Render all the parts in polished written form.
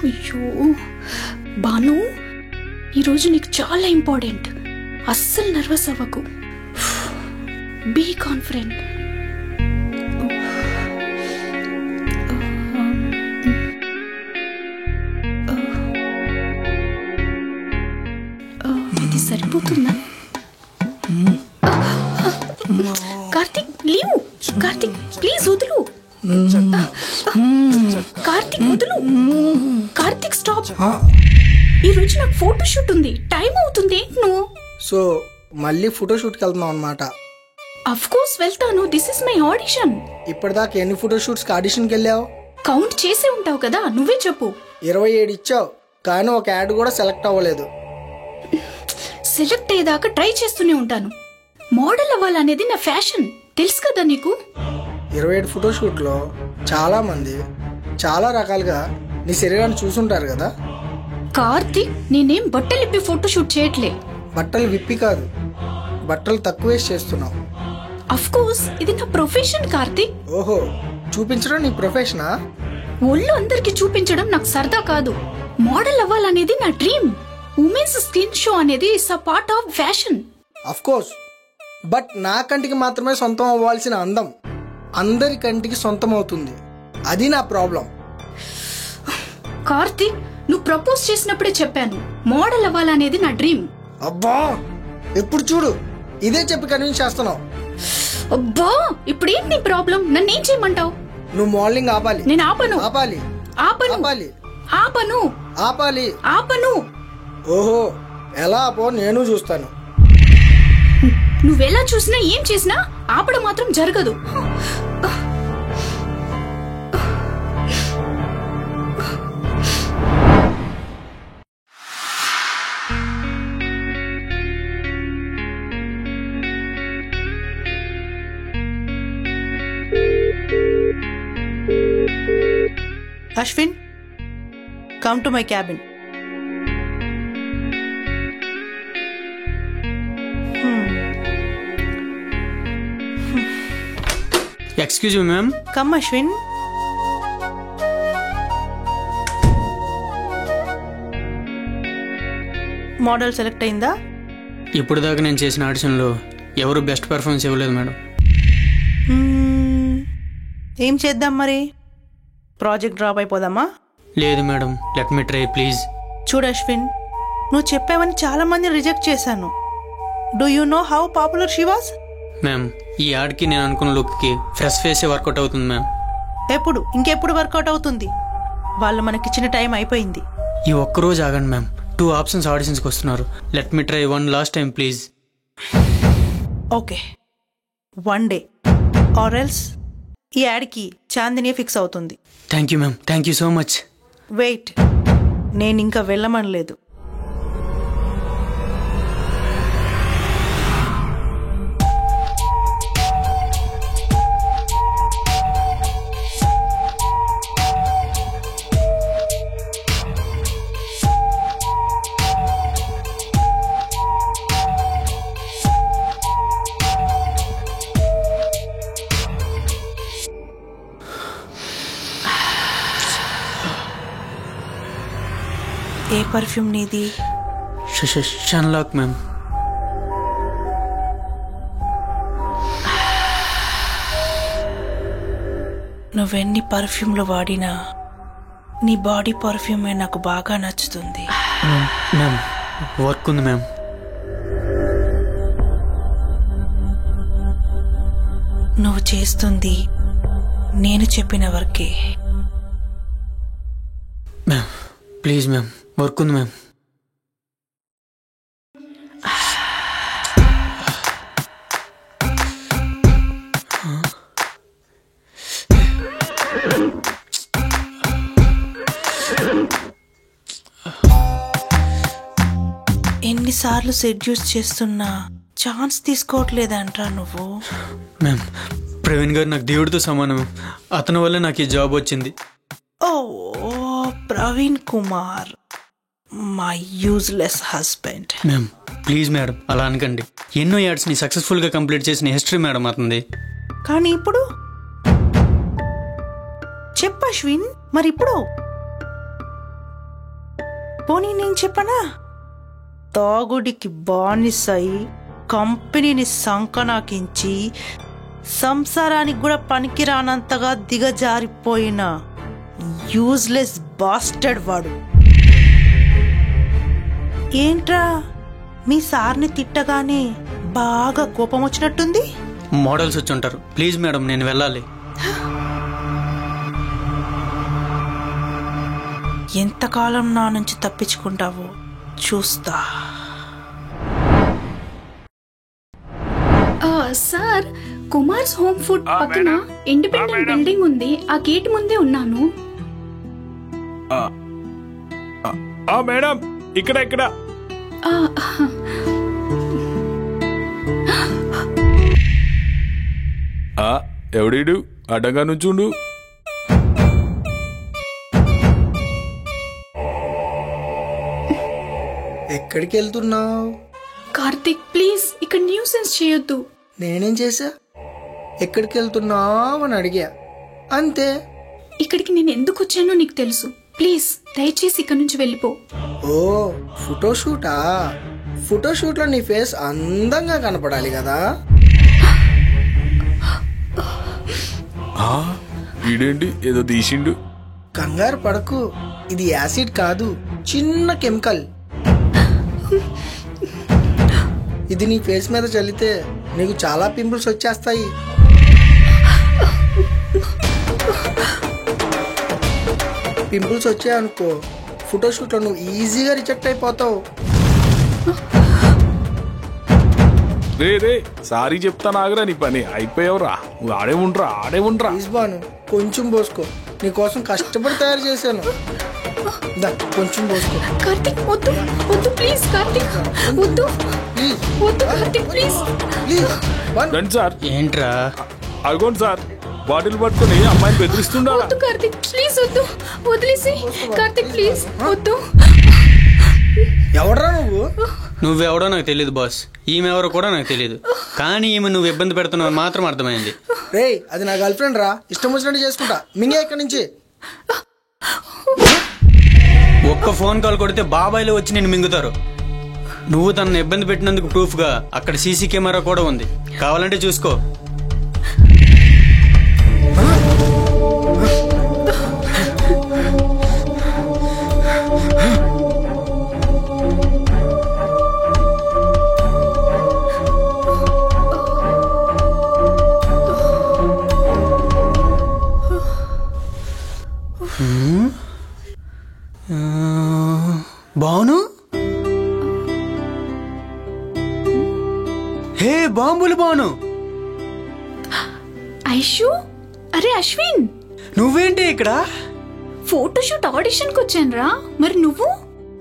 అయ్యో బాను, ఈరోజు నీకు చాలా ఇంపార్టెంట్. అస్సలు నర్వస్ అవ్వకు. Be confident. ఇది సరిపోతుందా? కార్తిక్ లీవ్. కార్తిక్ ప్లీజ్ వదులు. కార్తిక్ వదులు. కార్తిక్ స్టాప్. ఈ రోజు నాకు ఫోటో షూట్ ఉంది, టైం అవుతుంది. నువ్వు సో మళ్ళీ ఫోటోషూట్కి వెళ్తున్నావు అనమాట? అఫ్ కోర్స్ వెళ్తాను. This is my audition. ఇప్పటిదాకా ఎన్ని ఫోటోషూట్స్కి ఆడిషన్కి వెళ్ళావు? కౌంట్ చేసే ఉంటావు కదా, నువ్వే చెప్పు. 27 ఇచ్చావు, కానీ ఒక యాడ్ కూడా సెలెక్ట్ అవ్వలేదు. సెలెక్ట్ అయ్యేదాకా ట్రై చేస్తూనే ఉంటాను. మోడల్ అవ్వాలనేది నా ఫ్యాషన్, తెలుసు కదా నీకు. 27 ఫోటోషూట్లో చాలా మంది చాలా రకాలుగా నీ శరీరాన్ని చూసుంటారు కదా. కార్తిక్, నేనేం బట్టలిప్పి ఫోటో షూట్ చేయట్లే. బట్టలు విప్పి కాదు, బట్టలు తక్కువ వేసి చేస్తున్నావు. అఫ్ కోర్స్ ఇది నా ప్రొఫెషన్ కార్తిక్. ఓహో, చూపించడం నీ ప్రొఫెషనా? ఒళ్ళు అందరికి చూపించడం నాకు సరదా కాదు. మోడల్ అవ్వాలనేది నా డ్రీమ్. ఉమెన్స్ స్కిన్ షో అనేది is a part of fashion. Of course, but నా కంటికి మాత్రమే సొంతం అవ్వాల్సిన అందం అందరి కంటికి సొంతం అవుతుంది. అది నా ప్రాబ్లం. కార్తిక్, నువ్వు ప్రపోజ్ చేసినప్పుడే చెప్పాను, మోడల్ అవ్వాలనేది నా డ్రీమ్. అబ్బా, ఎప్పుడు చూడు ఇదే చెప్పి కన్విన్స్ చేస్తున్నావు. అబ్బా, ఇప్పుడేంటి నీ ప్రాబ్లం? నన్నేం చేయమంటావు? నువ్వు మోడలింగ్ ఆపాలి. నేను ఆపను. ఆపాలి. ఆపను. ఆపాలి. ఆపను. ఆపాలి. ఆపను. ఓహో, ఎలా ఆపో నేను చూస్తాను. నువ్వెలా చూసినా ఏం చేసినా ఆపడం మాత్రం జరగదు. Ashwin, come to my cabin. Excuse me, ma'am. Come, Ashwin. Model select అయిందా? ఇప్పుడు దాకా నేను చేసిన ఆడిషన్లో ఎవరు బెస్ట్ పెర్ఫార్మెన్స్ ఇవ్వలేదు మేడం. ఏం చేద్దాం మరి? ప్రాజెక్ట్ డ్రాప్ అయిపోదామా? లేదు madam, let me try please. చూడు అశ్విన్, నువ్వు చెప్పావని చాలా మంది రిజెక్ట్ చేశాను. Do you know how popular she was? Ma'am, ఈ యాడ్కి నేను అనుకున్న లుక్కి ఫ్రెష్ ఫేసే వర్కౌట్ అవుతుంది మ్యామ్. ఎప్పుడు ఇంకెప్పుడు వర్కౌట్ అవుతుంది? వాళ్ళు మనకిచ్చిన టైం అయిపోయింది. ఈ ఒక్కరోజు ఆగండి మ్యామ్, 2 ఆప్షన్స్ ఆడిషన్స్కి వస్తున్నారు. Let me try one last time please. Okay, 1 day or else ఈ యాడ్కి చాందిని ఫిక్స్ అవుతుంది. Thank you ma'am, thank you so much. Wait, నేను ఇంకా వెళ్ళమనలేదు. ఏ పర్ఫ్యూమ్ నీది? షన్లాక్ మ్యామ్. నువ్వెన్ని పర్ఫ్యూమ్లు వాడినా నీ బాడీ పర్ఫ్యూమే నాకు బాగా నచ్చుతుంది. మ్యామ్, వర్క్ ఉంది మ్యామ్. నువ్వు చేస్తుంది నేను చెప్పిన వర్కే. మ్యామ్ ప్లీజ్ మ్యామ్, వర్క్ ఉంది మ్యామ్. ఎన్నిసార్లు సెడ్యూస్ చేస్తున్నా ఛాన్స్ తీసుకోవట్లేదంట్రా నువ్వు. మ్యామ్, ప్రవీణ్ గారు నాకు దేవుడితో సమానం. అతని వల్ల నాకు ఈ జాబ్ వచ్చింది. ఓ Praveen Kumar, my useless husband. Ma'am please madam, అలా అనకండి. ఎన్నో యాడ్స్ని సక్సెస్ఫుల్గా కంప్లీట్ చేసిన హిస్టరీ మేడం అతనిది. కానీ ఇప్పుడు చెప్పు అశ్విన్, మరి ఇప్పుడు పోనీ నేను చెప్పనా, తాగుడికి బానిసై కంపెనీని సంకనాకించి సంసారానికి కూడా పనికిరానంతగా దిగజారిపోయిన యూజ్లెస్ బాస్టర్డ్ వాడు. ఏంట్రా మీ సార్ని తిట్టగానే బాగా కోపం వచ్చినట్టుంది? మోడల్స్ వచ్చి ఉంటారు. ప్లీజ్ మేడం, నేను వెళ్ళాలి. ఎంతకాలం నా నుంచి తప్పించుకుంటావో చూస్తా. సార్, కుమార్స్ హోమ్ ఫుడ్ పక్కన ఇండిపెండెంట్ బిల్డింగ్ ఉంది. ఆ గేట్ ముందే ఉన్నాను. మేడం, ఇక్కడ ఇక్కడ. ఎవడీడు అడ్డంగా నుంచుండు. ఎక్కడికి వెళ్తున్నావు? కార్తిక్, ప్లీజ్ ఇక్కడ న్యూసెన్స్ చేయొద్దు. నేనేం చేశా? ఎక్కడికి వెళ్తున్నావు అని అడిగా, అంతే. ఇక్కడికి నేను ఎందుకు వచ్చానో నీకు తెలుసు. ప్లీజ్ దయచేసి ఇక్కడ నుంచి వెళ్ళిపో. ఓ, ఫోటోషూటా? ఫోటోషూట్లో నీ ఫేస్ అందంగా కనపడాలి కదా. ఈడేంటి ఏదో తీసిండు? కంగారు పడకు, ఇది యాసిడ్ కాదు, చిన్న కెమికల్. ఇది నీ ఫేస్ మీద చల్లితే నీకు చాలా పింపుల్స్ వచ్చేస్తాయి. పింపుల్స్ వచ్చాయనుకో, ఫోటోషూట్లో నువ్వు ఈజీగా రిజెక్ట్ అయిపోతావు. రే సారీ చెప్తాను, ఆగరా. నీ పని అయిపోయావురా. నువ్వు ఆడే ఉండ్రా. ప్లీజ్ బాను, కొంచెం పోసుకో. నీకోసం కష్టపడి తయారు చేశాను. కొంచెం పోసుకో. కార్తిక్ వద్దు వద్దు, ప్లీజ్ కార్తిక్ వద్దు. ప్లీజ్ వద్దు కార్తిక్, ప్లీజ్ ప్లీజ్. రండి సార్. ఏంట్రా? అదిగోండి సార్, బాటిల్ పట్టుకుని అమ్మాయిని బెదిరిస్తుండా. వద్దు కార్తిక్, ప్లీజ్ వద్దు, వదిలేసి. కార్తిక్ ప్లీజ్ వద్దు. ఎవడరా నువ్వు? నువ్వెవడో నాకు తెలియదు బాస్, ఈమెవరో కూడా నాకు తెలియదు. కానీ ఈమె నువ్వు ఇబ్బంది పెడుతున్నావు మాత్రం అర్థమైంది. రే, అది నా గర్ల్ ఫ్రెండ్ రా. ఇష్టం వచ్చినట్టు చేసుకుంటా. మింగే ఇక్కడి నుంచి. ఒక్క ఫోన్ కాల్ కొడితే బాబాయ్లో వచ్చి నేను మింగుతారు. నువ్వు తనను ఇబ్బంది పెట్టినందుకు ప్రూఫ్ గా అక్కడ సీసీ కెమెరా కూడా ఉంది, కావాలంటే చూసుకో. బాను, హే బాంబులు బాను. ఐషు, అరే అశ్విన్, నువ్వేంటి ఇక్కడ? ఫోటోషూట్ ఆడిషన్ కి వచ్చాను రా. మరి నువ్వు?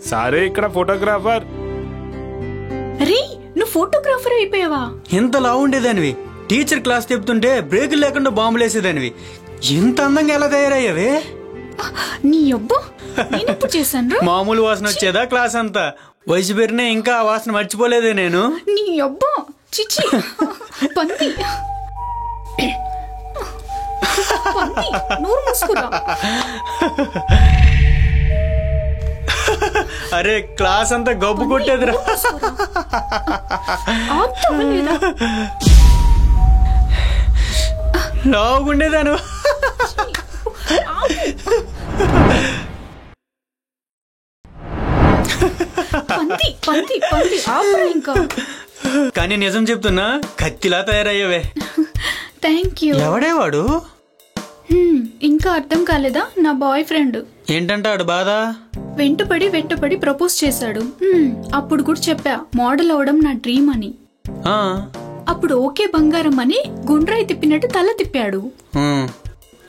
సారే ఇక్కడ ఫోటోగ్రాఫర్. అరే, నువ్వు ఫోటోగ్రాఫర్ అయిపోయావా? ఎంత లా ఉండేదానివి, టీచర్ క్లాస్ చెప్తుంటే బ్రేకులు లేకుండా బాంబులు వేసేదానివి. ఇంత అందంగా ఎలా తయారయ్యావే? నీ అబ్బా, నేనెప్పుడు చేశాను? మామూలు వాసన వచ్చేదా క్లాస్ అంతా? వయసు పేరునే ఇంకా ఆ వాసన మర్చిపోలేదే నేను. నీ అబ్బా, చిచి పంది. పంది, నోరు మూసుకురా. అరే, క్లాస్ అంతా గబ్బు కొట్టేదిరా. ఆపుతావా లేదా? లావుగుండేదాను. పంది పంది పంది, ఆపురా ఇంకా. కానీ నిజం చెప్తున్నా, కత్తిలా తయారయ్యావే. Thank you. ఎవడే వాడు? ఇంకా అర్థం కాలేదా? నా బాయ్ ఫ్రెండ్. ఏంటంటాడు బాధ? వెంటపడి ప్రపోజ్ చేశాడు. అప్పుడు కూడా చెప్పా మోడల్ అవడం నా డ్రీమ్ అని. అప్పుడు ఓకే బంగారం అని గుండ్రాయి తిప్పినట్టు తల తిప్పాడు.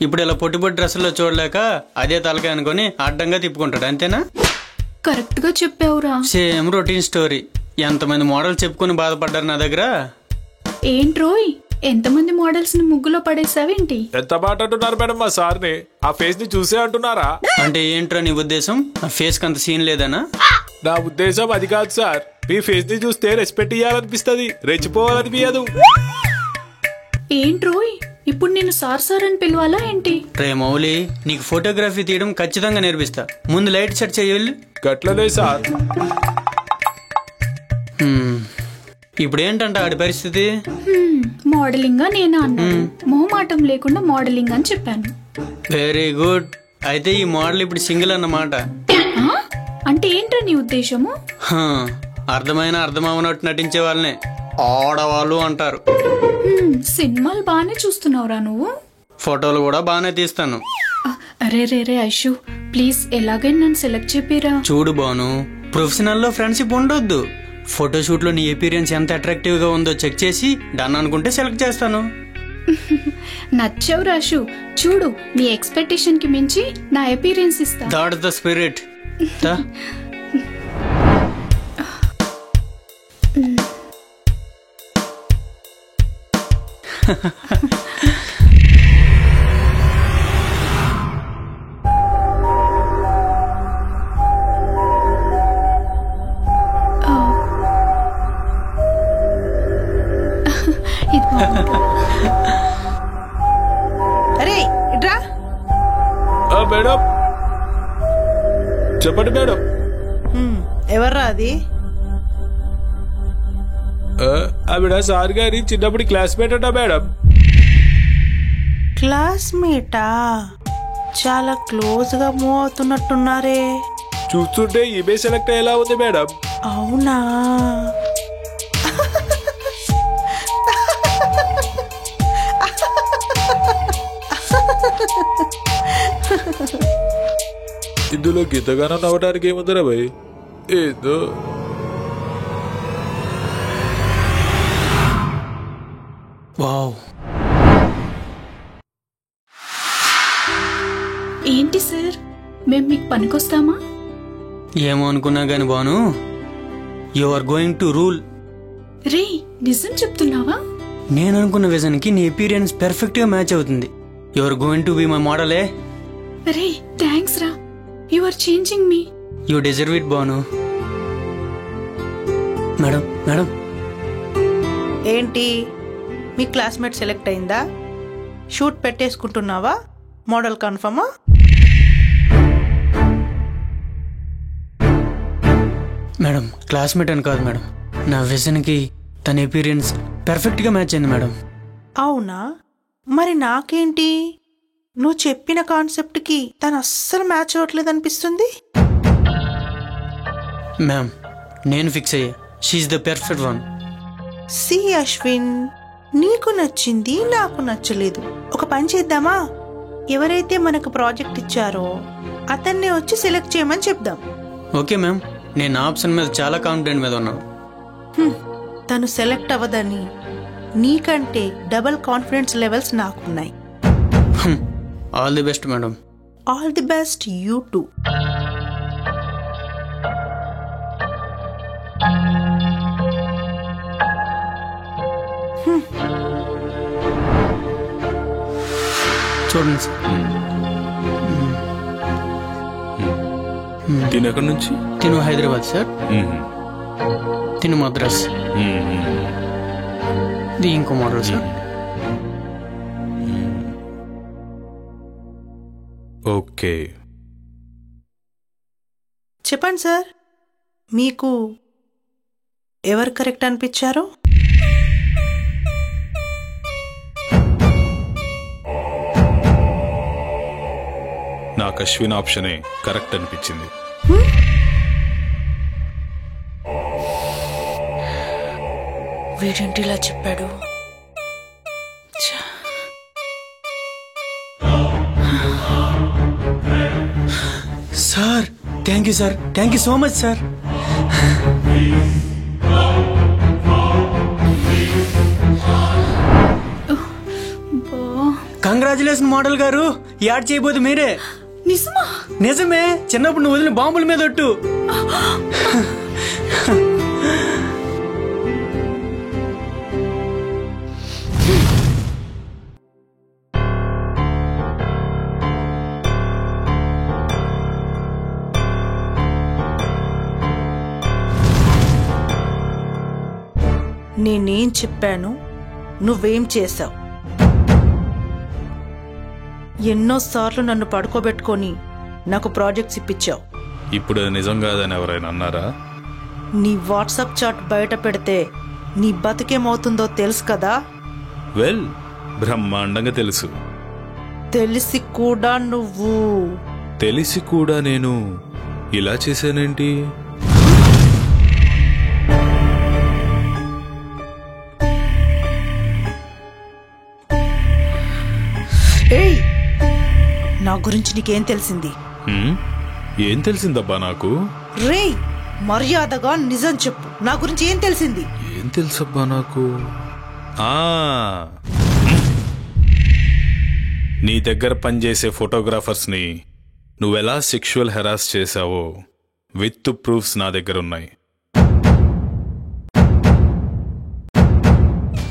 ఇప్పుడు ఇలా పొట్టి పొట్టి డ్రెస్సుల్లో చూడలేక అదే తలకాయ అనుకుని అడ్డంగా తిప్పుకుంటాడు, అంతేనా? కరెక్ట్ గా చెప్పావురా. Same routine story. ఎంతమంది మోడల్ చెప్పుకుని బాధపడ్డారు నా దగ్గర. ఏంట్రోయ్, ఎంతమంది మోడల్స్ ని ముగ్గులో పడేసావేంటి? ఎంత మాట అంటున్నారు మేడం మా సార్ని? ఆ ఫేస్ ని చూసే అంటున్నారా? అంటే ఏంట్రా నీ ఉద్దేశం? ఆ ఫేస్ కి అంత సీన్ లేదనా? నా ఉద్దేశం అది కాదు సార్. మీ ఫేస్ ని చూస్తే రెస్పెక్ట్ ఇయ్యాలనిపిస్తుంది, రెచ్చిపోవాలనిపించదు. ఏంట్రోయ్, ఇప్పుడు నేను సార్ అని పిలవాలా ఏంటి? రే మౌలి, నీకు ఫోటోగ్రఫీ తీయడం ఖచ్చితంగా నేర్పిస్తా. ముందు లైట్ సెట్ చేయాలి. గట్లనే సార్. ఇప్పుడు ఏంటంట ఆడి పరిస్థితి? మోడలింగ్ గా నేను అన్నాను, మొహమాటం లేకుండా మోడలింగ్ అని చెప్పాను. Very good. అయితే ఈ మోడల్ ఇప్పుడు సింగిల్ అన్నమాట. అంటే ఏంటో నీ ఉద్దేశము? అర్థమైన అర్థమవనట్టు నటించే వాళ్ళనే ఆడవాళ్ళు అంటారు. సినిమాలు బాగానే చూస్తున్నావురా నువ్వు. ఫోటోలు కూడా బాగానే తీస్తాను. అరే రే రే ఐషు, ప్లీజ్ ఎలాగైనా నన్ను సెలెక్ట్ చెప్పిరా. చూడు బాను, ప్రొఫెషనల్ లో ఫ్రెండ్షిప్ ఉండొద్దు. ఫోటోషూట్ లో నీ అపీరియన్స్ ఎంత అట్రాక్టివ్ గా ఉందో చెక్ చేసి డన్ అనుకుంటే సెలెక్ట్ చేస్తాను. నచ్చవు రాషు. చూడు, నీ ఎక్స్పెక్టేషన్ కి మించి నా అపీరియన్స్ ఇస్తా. That's the spirit. అరే ఇట్రా. మేడం చెప్పండి మేడం. ఎవర్రా అది? ఆవిడ సార్ గారి చిన్నప్పుడు క్లాస్మేట్ అంట మేడం. క్లాస్మేటా? చాలా క్లోజ్ గా మూవ్ అవుతున్నట్టున్నారే. చూస్తుంటే ఈమె సెలెక్ట్ అయ్యేలా ఉంది మేడం. అవునా? ఇందులో గింతగానో నవ్వడానికి ఏముందరా భయ్? ఏదో వావ్. ఏంటి సార్, మేము మీకు పనికొస్తామా? ఏమో అనుకున్నా గాని Bhanu, you are going to rule. రే, నిజం చెప్తున్నావా? నేను అనుకున్న విజన్ కి నీ అపీరియన్స్ పర్ఫెక్ట్ గా మ్యాచ్ అవుతుంది. You are going to be my మోడలే. రే, థ్యాంక్స్ రా. You are changing me. You deserve it Bhanu. Madam madam. ఏంటి, మీ క్లాస్మేట్ సెలెక్ట్ అయిందా? షూట్ పెట్టేసుకుంటున్నావా? మోడల్ కన్ఫర్మా? మేడం, క్లాస్మేట్ అని కాదు మేడం, నా విజన్ కి తన అపీరియన్స్ పర్ఫెక్ట్ గా మ్యాచ్ అయింది మేడం. అవునా? మరి నాకేంటి, నువ్వు చెప్పిన కాన్సెప్ట్ కి తను అస్సలు మ్యాచ్ అవ్వట్లేదు అనిపిస్తుంది. మ్యామ్, నేను ఫిక్స్ అయ్యా, she's the perfect one. See Ashwin, నీకు నచ్చింది నాకు నచ్చలేదు. ఒక పని చేద్దామా? ఎవరైతే మనకు ప్రాజెక్ట్ ఇచ్చారో అతన్నే వచ్చి సెలెక్ట్ చేయమని చెప్దాం. ఓకే మ్యామ్, నేను ఆప్షన్ మీద చాలా కాన్ఫిడెంట్ మీద ఉన్నాను. తను సెలెక్ట్ అవ్వదని నీకంటే డబుల్ కాన్ఫిడెన్స్ లెవెల్స్ నాకున్నాయి. All the best madam. All the best you too. చూడండి సార్. తిను ఎక్కడి నుంచి? తిను హైదరాబాద్ సార్. తిను మద్రాస్. ఇది ఇంకో మోడల్ సార్. ఓకే, చెప్పండి సార్, మీకు ఎవరు కరెక్ట్ అనిపించారు? నాకు అశ్విన్ ఆప్షనే కరెక్ట్ అనిపించింది. వీడింటి ఇలా చెప్పాడు. Sir, thank you sir, thank you so much sir. Congratulation model గారు, యాడ్ చేయబోదు మీరే. నిజమా? నిజమే, చిన్నప్పుడు నువ్వు వదిలిన బాంబుల మీద ఒట్టు. నేనేం చెప్పాను, నువ్వేం చేసావు? ఎన్నోసార్లు నన్ను పడుకోబెట్టుకొని నాకు ప్రాజెక్ట్స్ ఇప్పించావు. ఇప్పుడు అది నిజం కాదని ఎవరైనా అన్నారా? నీ వాట్సాప్ చాట్ బయట పెడితే నీ బతికేమవుతుందో తెలుసు కదా. వెల్, బ్రహ్మాండంగా తెలుసు. తెలిసి కూడా నువ్వు తెలిసి కూడా నేను ఇలా చేశానేంటి? ఏయ్, నా గురించి నీకేం తెలిసింది? ఏం తెలిసిందబ్బా నాకు? రేయ్, మర్యాదగా నిజం చెప్పు. నా గురించి ఏం తెలిసింది? ఏం తెలుసబ్బా నాకు? నీ దగ్గర పనిచేసే ఫోటోగ్రాఫర్స్ని నువ్వెలా సెక్షువల్ హెరాస్ చేశావో విత్ ప్రూఫ్స్ నా దగ్గర ఉన్నాయి.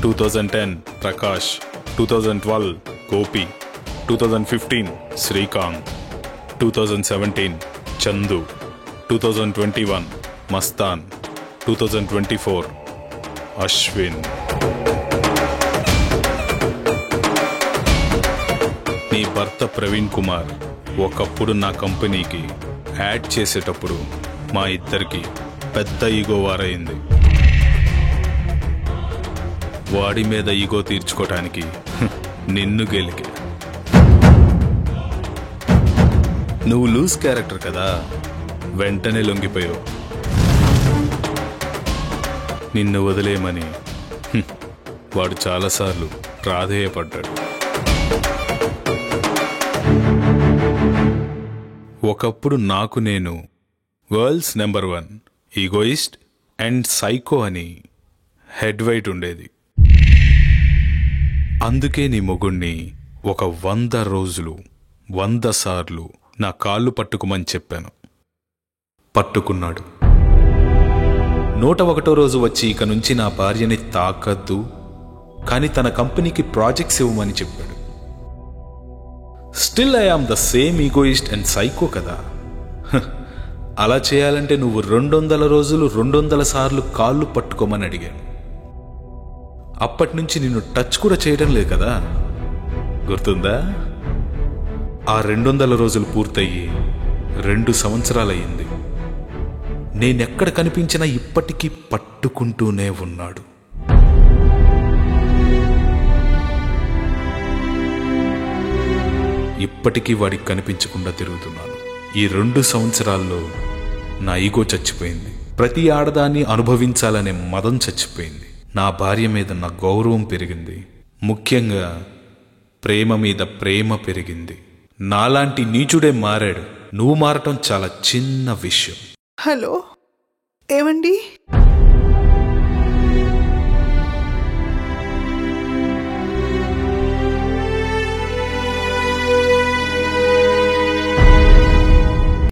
2010 ప్రకాష్, 2012 గోపి, 2015 శ్రీకాంత్, 2017 చందు, 2021 మస్తాన్, 2024 అశ్విన్. నీ భర్త ప్రవీణ్ కుమార్ ఒకప్పుడు నా కంపెనీకి యాడ్ చేసేటప్పుడు మా ఇద్దరికి పెద్ద ఈగో వారైంది. వాడి మీద ఈగో తీర్చుకోవటానికి నిన్ను గెలికే. నువ్వు లూజ్ క్యారెక్టర్ కదా, వెంటనే లొంగిపోయావు. నిన్ను వదిలేయమని వాడు చాలాసార్లు ప్రాధేయపడ్డాడు. ఒకప్పుడు నాకు నేను world's number 1 egoist and psycho అని హెడ్ వెయిట్ ఉండేది. అందుకే నీ మొగుణ్ణి ఒక 100 రోజులు 100 సార్లు నా కాళ్ళు పట్టుకోమని చెప్పాను. పట్టుకున్నాడు. 101వ రోజు వచ్చి ఇక నుంచి నా భార్యని తాకద్దు, కానీ తన కంపెనీకి ప్రాజెక్ట్స్ ఇవ్వమని చెప్పాడు. Still I am the same egoist and psycho కదా. అలా చేయాలంటే నువ్వు 200 రోజులు 200 సార్లు కాళ్ళు పట్టుకోమని అడిగాను. అప్పటి నుంచి నిన్ను టచ్ కూడా చేయడం లేదు కదా, గుర్తుందా? ఆ 200 రోజులు పూర్తయ్యి 2 సంవత్సరాలయ్యింది. నేనెక్కడ కనిపించినా ఇప్పటికీ పట్టుకుంటూనే ఉన్నాడు. ఇప్పటికీ వాడికి కనిపించకుండా తిరుగుతున్నాను. ఈ 2 సంవత్సరాల్లో నా ఈగో చచ్చిపోయింది. ప్రతి ఆడదాన్ని అనుభవించాలనే మదం చచ్చిపోయింది. నా భార్య మీద నా గౌరవం పెరిగింది. ముఖ్యంగా ప్రేమ మీద ప్రేమ పెరిగింది. నాలాంటి నీచుడే మారాడు. నువ్వు మారటం చాలా చిన్న విషయం. హలో, ఏమండి?